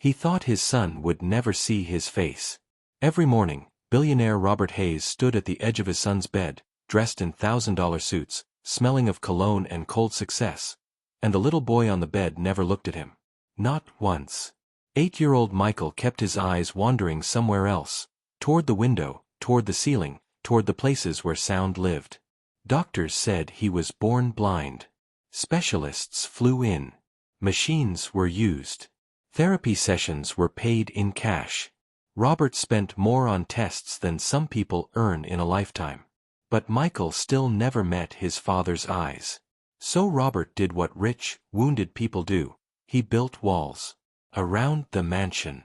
He thought his son would never see his face. Every morning, billionaire Robert Hayes stood at the edge of his son's bed, dressed in $1,000 suits, smelling of cologne and cold success. And the little boy on the bed never looked at him. Not once. 8-year-old Michael kept his eyes wandering somewhere else, toward the window, toward the ceiling, toward the places where sound lived. Doctors said he was born blind. Specialists flew in. Machines were used. Therapy sessions were paid in cash. Robert spent more on tests than some people earn in a lifetime. But Michael still never met his father's eyes. So Robert did what rich, wounded people do. He built walls. Around the mansion.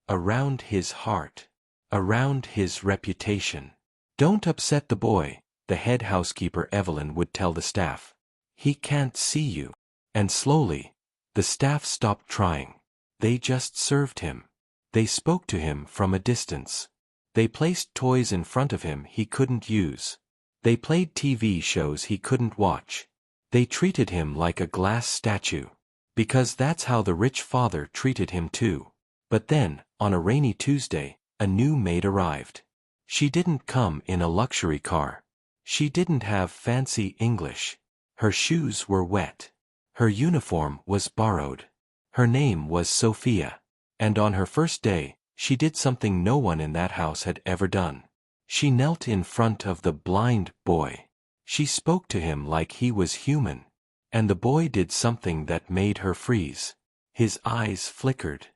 Around his heart. Around his reputation. "Don't upset the boy," the head housekeeper Evelyn would tell the staff. "He can't see you." And slowly, the staff stopped trying. They just served him. They spoke to him from a distance. They placed toys in front of him he couldn't use. They played TV shows he couldn't watch. They treated him like a glass statue. Because that's how the rich father treated him too. But then, on a rainy Tuesday, a new maid arrived. She didn't come in a luxury car. She didn't have fancy English. Her shoes were wet. Her uniform was borrowed. Her name was Sophia. And on her first day, she did something no one in that house had ever done. She knelt in front of the blind boy. She spoke to him like he was human. And the boy did something that made her freeze. His eyes flickered.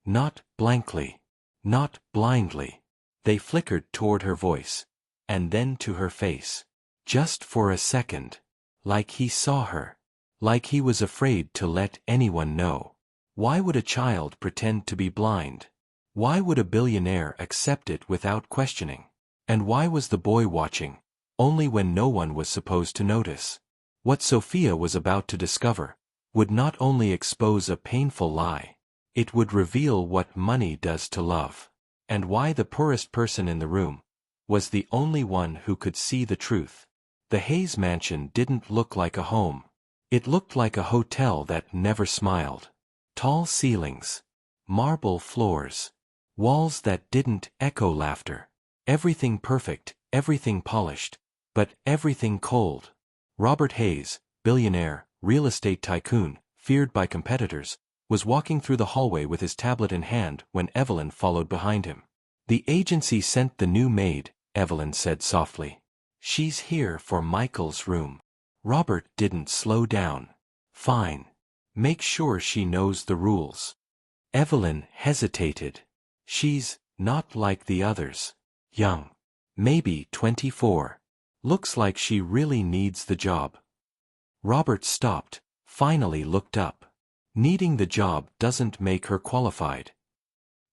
Not blankly. Not blindly. They flickered toward her voice. And then to her face. Just for a second. Like he saw her. Like he was afraid to let anyone know. Why would a child pretend to be blind? Why would a billionaire accept it without questioning? And why was the boy watching, only when no one was supposed to notice? What Sophia was about to discover would not only expose a painful lie, it would reveal what money does to love, and why the poorest person in the room was the only one who could see the truth. The Hayes mansion didn't look like a home. It looked like a hotel that never smiled. Tall ceilings. Marble floors. Walls that didn't echo laughter. Everything perfect, everything polished, but everything cold. Robert Hayes, billionaire, real estate tycoon, feared by competitors, was walking through the hallway with his tablet in hand when Evelyn followed behind him. "The agency sent the new maid," Evelyn said softly. "She's here for Michael's room." Robert didn't slow down. "Fine. Make sure she knows the rules." Evelyn hesitated. "She's not like the others. Young. Maybe 24. Looks like she really needs the job." Robert stopped, finally looked up. "Needing the job doesn't make her qualified."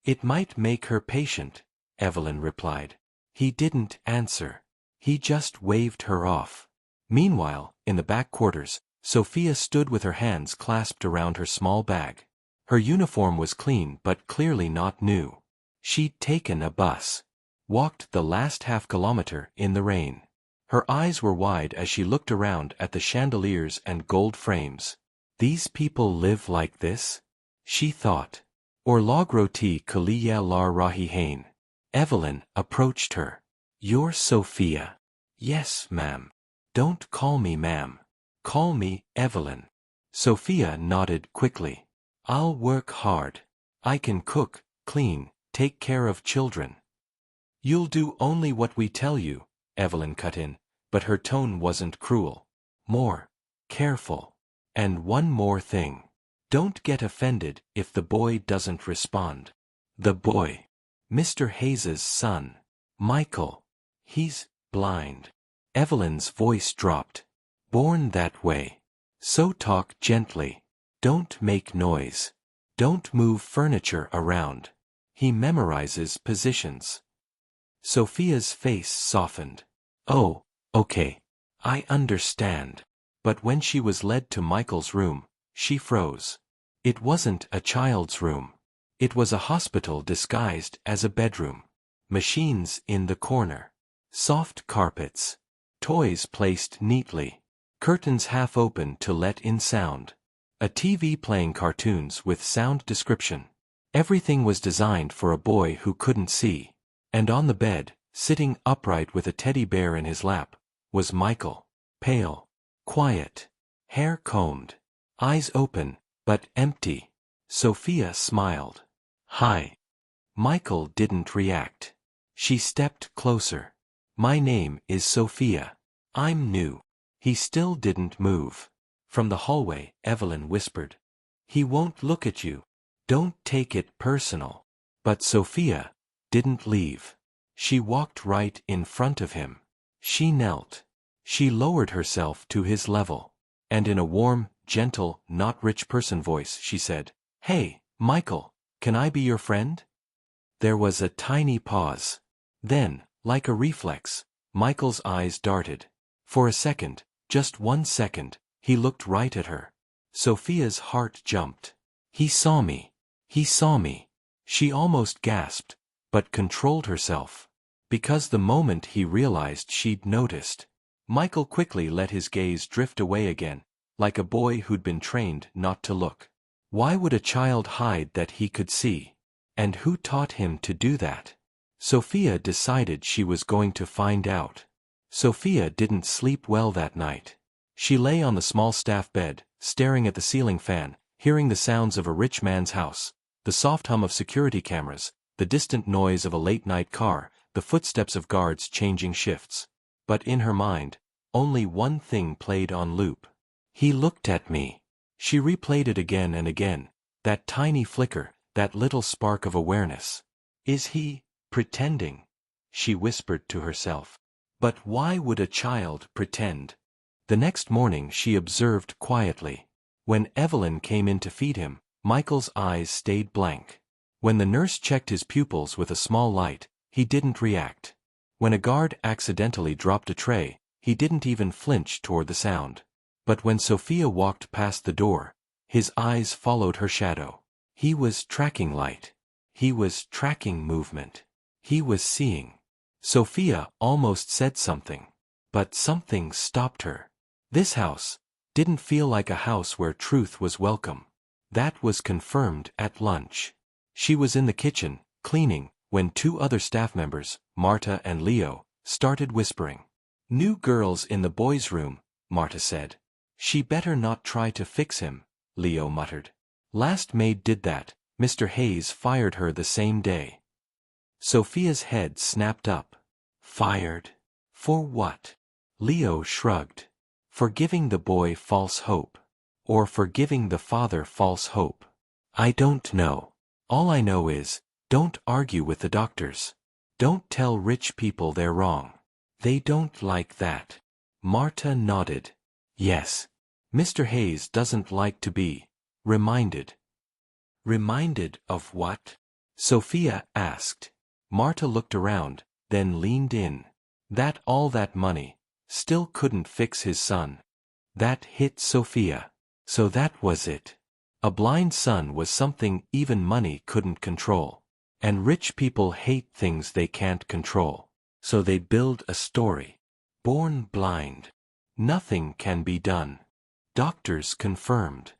"It might make her patient," Evelyn replied. He didn't answer. He just waved her off. Meanwhile, in the back quarters, Sophia stood with her hands clasped around her small bag. Her uniform was clean but clearly not new. She'd taken a bus. Walked the last half-kilometer in the rain. Her eyes were wide as she looked around at the chandeliers and gold frames. "These people live like this?" she thought. "Or log roti kaliya lar rahi hain." Evelyn approached her. "You're Sophia." "Yes, ma'am." "Don't call me ma'am. Call me Evelyn." Sophia nodded quickly. "I'll work hard. I can cook, clean, take care of children." "You'll do only what we tell you," Evelyn cut in, but her tone wasn't cruel. More careful. "And one more thing. Don't get offended if the boy doesn't respond." "The boy. Mr. Hayes's son. Michael. He's blind." Evelyn's voice dropped. "Born that way. So talk gently. Don't make noise. Don't move furniture around. He memorizes positions." Sophia's face softened. "Oh, okay. I understand." But when she was led to Michael's room, she froze. It wasn't a child's room. It was a hospital disguised as a bedroom. Machines in the corner. Soft carpets. Toys placed neatly. Curtains half open to let in sound. A TV playing cartoons with sound description. Everything was designed for a boy who couldn't see. And on the bed, sitting upright with a teddy bear in his lap, was Michael. Pale. Quiet. Hair combed. Eyes open, but empty. Sophia smiled. "Hi." Michael didn't react. She stepped closer. "My name is Sophia. I'm new." He still didn't move. From the hallway, Evelyn whispered, "He won't look at you. Don't take it personal." But Sophia didn't leave. She walked right in front of him. She knelt. She lowered herself to his level. And in a warm, gentle, not rich person voice she said, "Hey, Michael, can I be your friend?" There was a tiny pause. Then, like a reflex, Michael's eyes darted. For a second, just 1 second, he looked right at her. Sophia's heart jumped. "He saw me. He saw me." She almost gasped, but controlled herself. Because the moment he realized she'd noticed, Michael quickly let his gaze drift away again, like a boy who'd been trained not to look. Why would a child hide that he could see? And who taught him to do that? Sophia decided she was going to find out. Sophia didn't sleep well that night. She lay on the small staff bed, staring at the ceiling fan, hearing the sounds of a rich man's house, the soft hum of security cameras, the distant noise of a late-night car, the footsteps of guards changing shifts. But in her mind, only one thing played on loop. "He looked at me." She replayed it again and again, that tiny flicker, that little spark of awareness. "Is he pretending?" she whispered to herself. But why would a child pretend? The next morning she observed quietly. When Evelyn came in to feed him, Michael's eyes stayed blank. When the nurse checked his pupils with a small light, he didn't react. When a guard accidentally dropped a tray, he didn't even flinch toward the sound. But when Sophia walked past the door, his eyes followed her shadow. He was tracking light. He was tracking movement. He was seeing. Sophia almost said something. But something stopped her. This house didn't feel like a house where truth was welcome. That was confirmed at lunch. She was in the kitchen, cleaning, when 2 other staff members, Marta and Leo, started whispering. "New girls in the boys' room," Marta said. "She better not try to fix him," Leo muttered. "Last maid did that, Mr. Hayes fired her the same day." Sophia's head snapped up. Fired? For what? Leo shrugged. For giving the boy false hope. Or for giving the father false hope. "I don't know. All I know is, don't argue with the doctors. Don't tell rich people they're wrong. They don't like that." Marta nodded. "Yes. Mr. Hayes doesn't like to be reminded." "Reminded of what?" Sophia asked. Marta looked around, then leaned in. That all that money still couldn't fix his son. That hit Sophia. So that was it. A blind son was something even money couldn't control. And rich people hate things they can't control. So they build a story. Born blind. Nothing can be done. Doctors confirmed.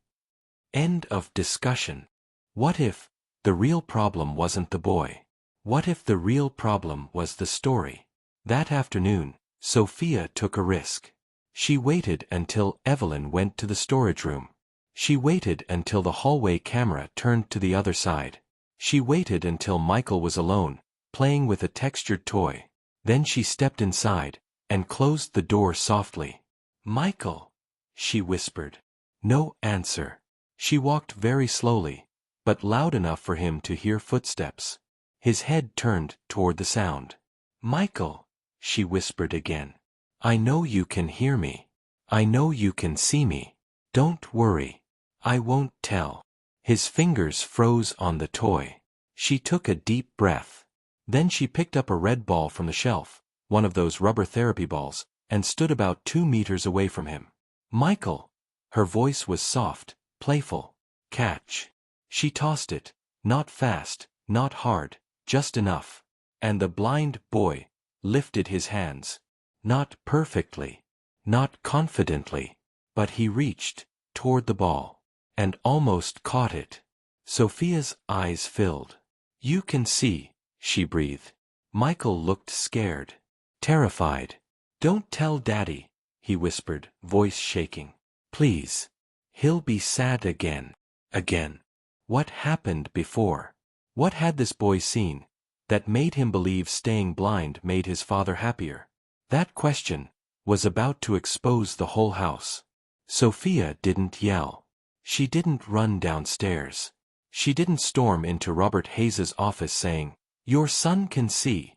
End of discussion. What if the real problem wasn't the boy? What if the real problem was the story? That afternoon, Sophia took a risk. She waited until Evelyn went to the storage room. She waited until the hallway camera turned to the other side. She waited until Michael was alone, playing with a textured toy. Then she stepped inside, and closed the door softly. "Michael," she whispered. No answer. She walked very slowly, but loud enough for him to hear footsteps. His head turned toward the sound. "Michael," she whispered again. "I know you can hear me. I know you can see me. Don't worry. I won't tell." His fingers froze on the toy. She took a deep breath. Then she picked up a red ball from the shelf, one of those rubber therapy balls, and stood about 2 meters away from him. "Michael." Her voice was soft, playful. "Catch." She tossed it, not fast, not hard, just enough. And the blind boy lifted his hands. Not perfectly, not confidently, but he reached toward the ball and almost caught it. Sophia's eyes filled. You can see, she breathed. Michael looked scared. Terrified. Don't tell Daddy, he whispered, voice shaking. Please. He'll be sad again. Again. What happened before? What had this boy seen that made him believe staying blind made his father happier? That question was about to expose the whole house. Sophia didn't yell. She didn't run downstairs. She didn't storm into Robert Hayes's office saying, "Your son can see."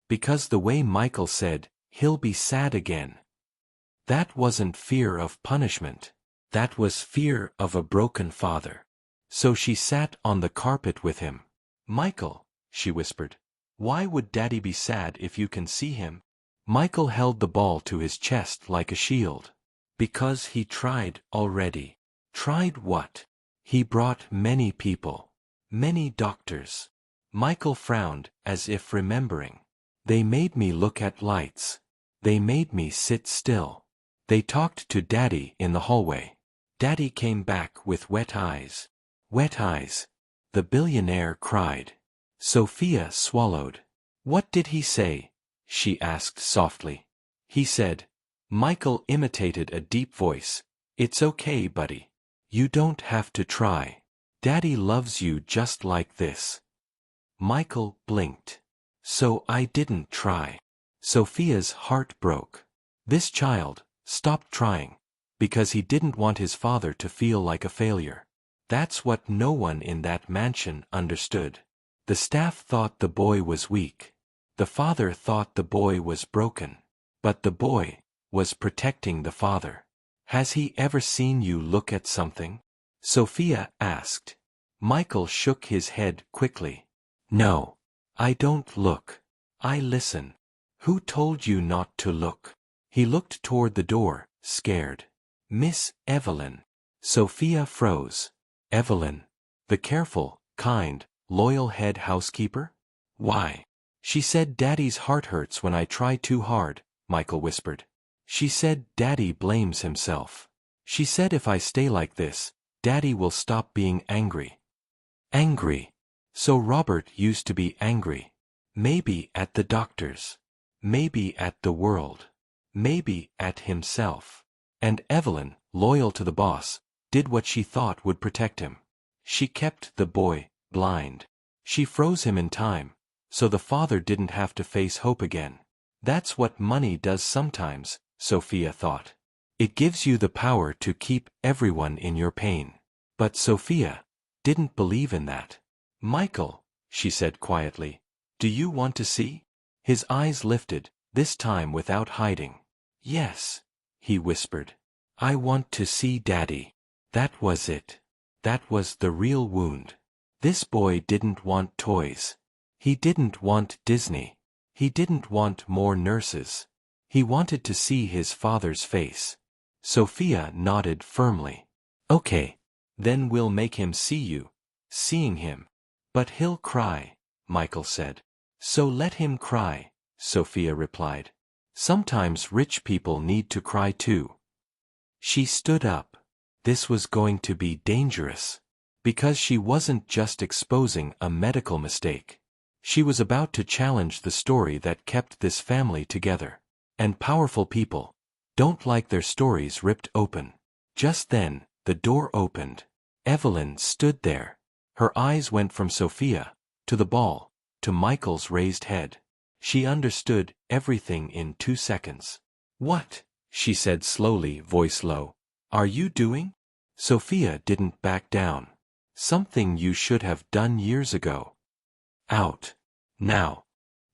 Because the way Michael said, "He'll be sad again." That wasn't fear of punishment. That was fear of a broken father. So she sat on the carpet with him. Michael, she whispered, why would Daddy be sad if you can see him? Michael held the ball to his chest like a shield. Because he tried already. Tried what? He brought many people. Many doctors. Michael frowned, as if remembering. They made me look at lights. They made me sit still. They talked to Daddy in the hallway. Daddy came back with wet eyes. Wet eyes. The billionaire cried. Sophia swallowed. What did he say? She asked softly. He said. Michael imitated a deep voice. It's okay, buddy. You don't have to try. Daddy loves you just like this. Michael blinked. So I didn't try. Sophia's heart broke. This child stopped trying because he didn't want his father to feel like a failure. That's what no one in that mansion understood. The staff thought the boy was weak. The father thought the boy was broken. But the boy was protecting the father. Has he ever seen you look at something? Sophia asked. Michael shook his head quickly. No. I don't look. I listen. Who told you not to look? He looked toward the door, scared. Miss Evelyn. Sophia froze. Evelyn. The careful, kind, loyal head housekeeper? Why? She said Daddy's heart hurts when I try too hard, Michael whispered. She said Daddy blames himself. She said if I stay like this, Daddy will stop being angry. Angry. So Robert used to be angry. Maybe at the doctors. Maybe at the world. Maybe at himself. And Evelyn, loyal to the boss, did what she thought would protect him. She kept the boy blind. She froze him in time, so the father didn't have to face hope again. That's what money does sometimes, Sophia thought. It gives you the power to keep everyone in your pain. But Sophia didn't believe in that. Michael, she said quietly, do you want to see? His eyes lifted, this time without hiding. Yes, he whispered. I want to see Daddy. That was it. That was the real wound. This boy didn't want toys. He didn't want Disney. He didn't want more nurses. He wanted to see his father's face. Sophia nodded firmly. Okay. Then we'll make him see you. Seeing him. But he'll cry, Michael said. So let him cry, Sophia replied. Sometimes rich people need to cry too. She stood up. This was going to be dangerous. Because she wasn't just exposing a medical mistake. She was about to challenge the story that kept this family together. And powerful people don't like their stories ripped open. Just then, the door opened. Evelyn stood there. Her eyes went from Sophia, to the ball, to Michael's raised head. She understood everything in 2 seconds. What? She said slowly, voice low. Are you doing? Sophia didn't back down. Something you should have done years ago. Out. Now.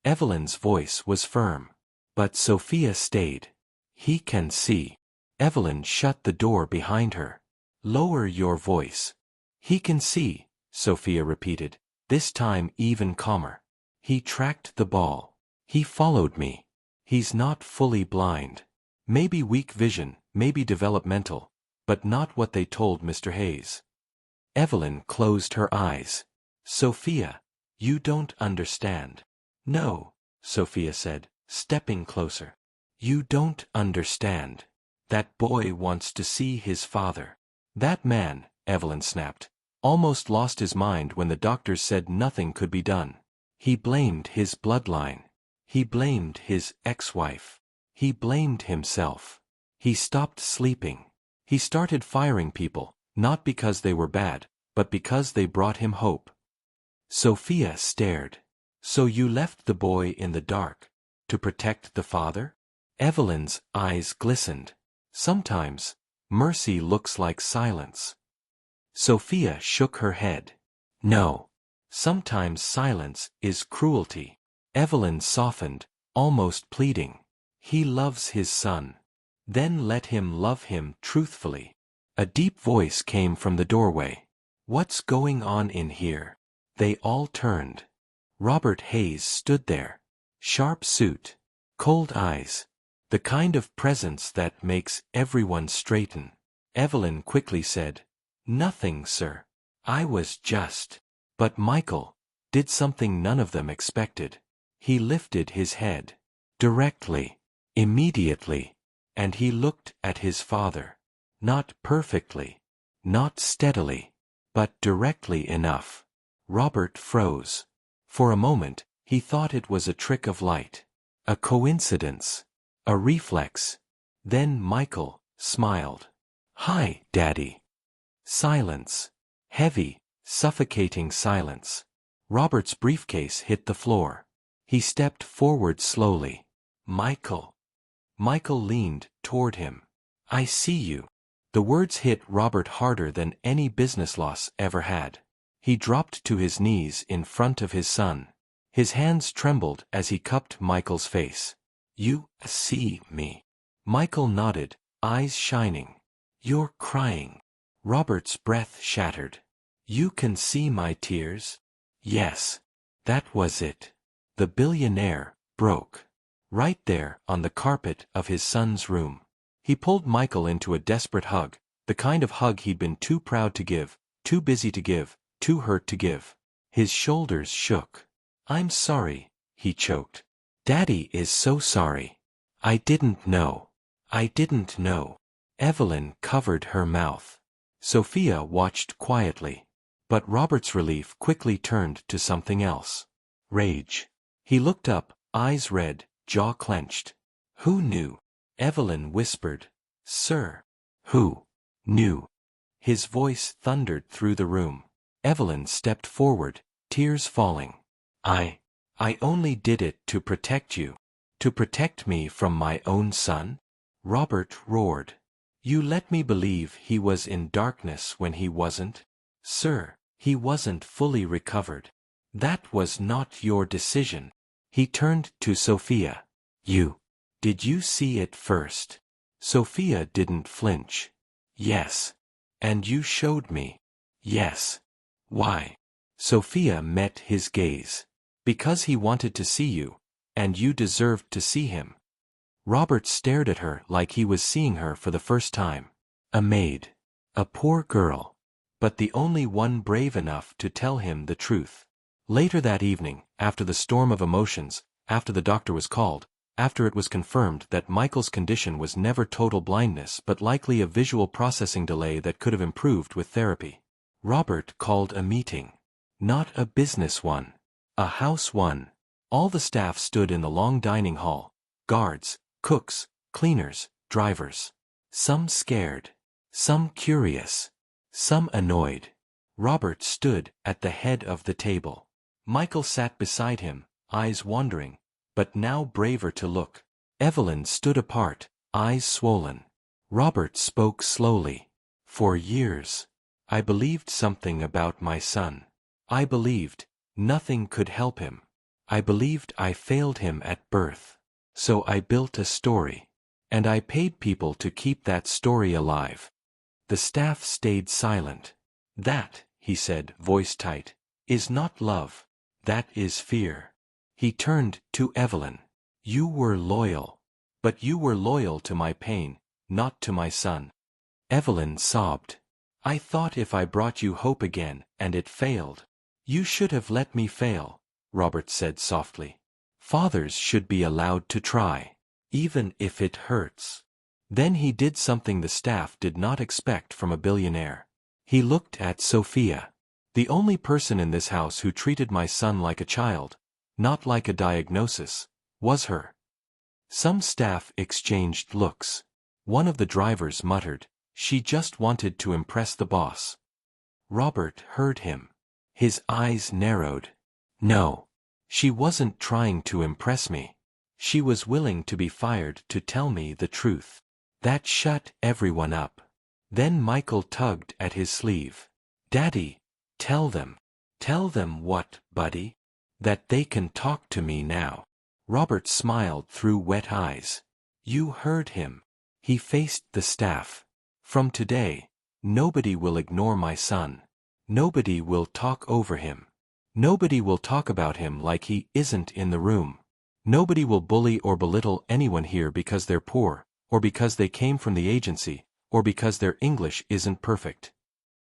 Evelyn's voice was firm. But Sophia stayed. He can see. Evelyn shut the door behind her. Lower your voice. He can see, Sophia repeated, this time even calmer. He tracked the ball. He followed me. He's not fully blind. Maybe weak vision, maybe developmental, but not what they told Mr. Hayes. Evelyn closed her eyes. Sophia, you don't understand. No, Sophia said, stepping closer. You don't understand. That boy wants to see his father. That man, Evelyn snapped, Almost lost his mind when the doctors said nothing could be done. He blamed his bloodline. He blamed his ex-wife. He blamed himself. He stopped sleeping. He started firing people, not because they were bad, but because they brought him hope. Sophia stared. So you left the boy in the dark, to protect the father? Evelyn's eyes glistened. Sometimes, mercy looks like silence. Sophia shook her head. No. Sometimes silence is cruelty. Evelyn softened, almost pleading. He loves his son. Then let him love him truthfully. A deep voice came from the doorway. What's going on in here? They all turned. Robert Hayes stood there. Sharp suit. Cold eyes. The kind of presence that makes everyone straighten. Evelyn quickly said, Nothing, sir. I was just. But Michael did something none of them expected. He lifted his head. Directly. Immediately. And he looked at his father. Not perfectly. Not steadily. But directly enough. Robert froze. For a moment, he thought it was a trick of light. A coincidence. A reflex. Then Michael smiled. Hi, Daddy. Silence. Heavy, suffocating silence. Robert's briefcase hit the floor. He stepped forward slowly. Michael. Michael leaned toward him. I see you. The words hit Robert harder than any business loss ever had. He dropped to his knees in front of his son. His hands trembled as he cupped Michael's face. You see me. Michael nodded, eyes shining. You're crying. Robert's breath shattered. You can see my tears? Yes. That was it. The billionaire broke. Right there on the carpet of his son's room. He pulled Michael into a desperate hug, the kind of hug he'd been too proud to give, too busy to give, too hurt to give. His shoulders shook. I'm sorry, he choked. Daddy is so sorry. I didn't know. I didn't know. Evelyn covered her mouth. Sophia watched quietly. But Robert's relief quickly turned to something else. Rage. He looked up, eyes red, jaw clenched. Who knew? Evelyn whispered. Sir. Who knew? His voice thundered through the room. Evelyn stepped forward, tears falling. I only did it to protect you. To protect me from my own son? Robert roared. You let me believe he was in darkness when he wasn't? Sir, he wasn't fully recovered. That was not your decision. He turned to Sophia. Did you see it first? Sophia didn't flinch. Yes. And you showed me. Yes. Why? Sophia met his gaze. Because he wanted to see you, and you deserved to see him. Robert stared at her like he was seeing her for the first time. A maid. A poor girl. But the only one brave enough to tell him the truth. Later that evening, after the storm of emotions, after the doctor was called, after it was confirmed that Michael's condition was never total blindness but likely a visual processing delay that could have improved with therapy, Robert called a meeting. Not a business one. A house one. All the staff stood in the long dining hall. Guards, cooks, cleaners, drivers. Some scared. Some curious. Some annoyed. Robert stood at the head of the table. Michael sat beside him, eyes wandering, but now braver to look. Evelyn stood apart, eyes swollen. Robert spoke slowly. For years, I believed something about my son. I believed nothing could help him. I believed I failed him at birth. So I built a story. And I paid people to keep that story alive. The staff stayed silent. That, he said, voice tight, is not love. That is fear. He turned to Evelyn. You were loyal. But you were loyal to my pain, not to my son. Evelyn sobbed. I thought if I brought you hope again, and it failed. You should have let me fail, Robert said softly. Fathers should be allowed to try, even if it hurts. Then he did something the staff did not expect from a billionaire. He looked at Sophia. The only person in this house who treated my son like a child, not like a diagnosis, was her. Some staff exchanged looks. One of the drivers muttered, "She just wanted to impress the boss." Robert heard him. His eyes narrowed. No. She wasn't trying to impress me. She was willing to be fired to tell me the truth. That shut everyone up. Then Michael tugged at his sleeve. "Daddy, tell them." "Tell them what, buddy?" "That they can talk to me now." Robert smiled through wet eyes. You heard him. He faced the staff. "From today, nobody will ignore my son. Nobody will talk over him. Nobody will talk about him like he isn't in the room. Nobody will bully or belittle anyone here because they're poor, or because they came from the agency, or because their English isn't perfect."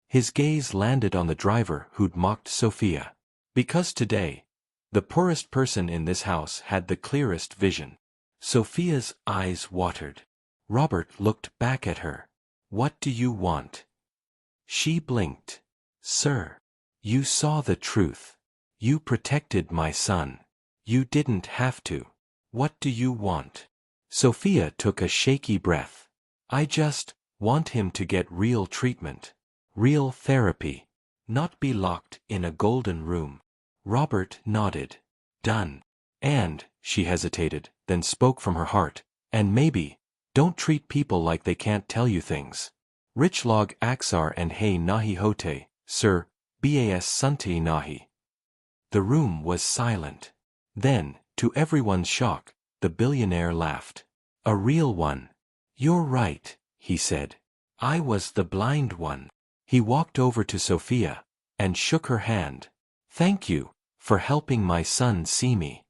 His gaze landed on the driver who'd mocked Sophia. Because today, the poorest person in this house had the clearest vision. Sophia's eyes watered. Robert looked back at her. "What do you want?" She blinked. "Sir, you saw the truth. You protected my son. You didn't have to. What do you want?" Sophia took a shaky breath. "I just want him to get real treatment. Real therapy. Not be locked in a golden room." Robert nodded. "Done. And," she hesitated, then spoke from her heart, "and maybe, don't treat people like they can't tell you things. Rich log aksar and hey nahi hote, sir, bas sunti nahi." The room was silent. Then, to everyone's shock, the billionaire laughed. A real one. "You're right," he said. "I was the blind one." He walked over to Sophia and shook her hand. "Thank you for helping my son see me."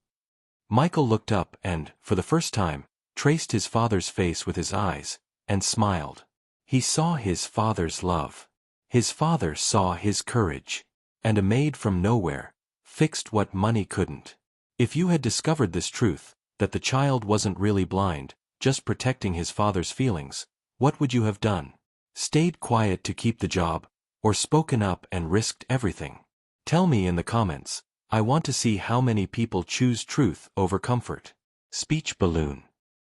Michael looked up and, for the first time, traced his father's face with his eyes, and smiled. He saw his father's love. His father saw his courage. And a maid from nowhere fixed what money couldn't. If you had discovered this truth, that the child wasn't really blind, just protecting his father's feelings, what would you have done? Stayed quiet to keep the job, or spoken up and risked everything? Tell me in the comments. I want to see how many people choose truth over comfort. Speech balloon.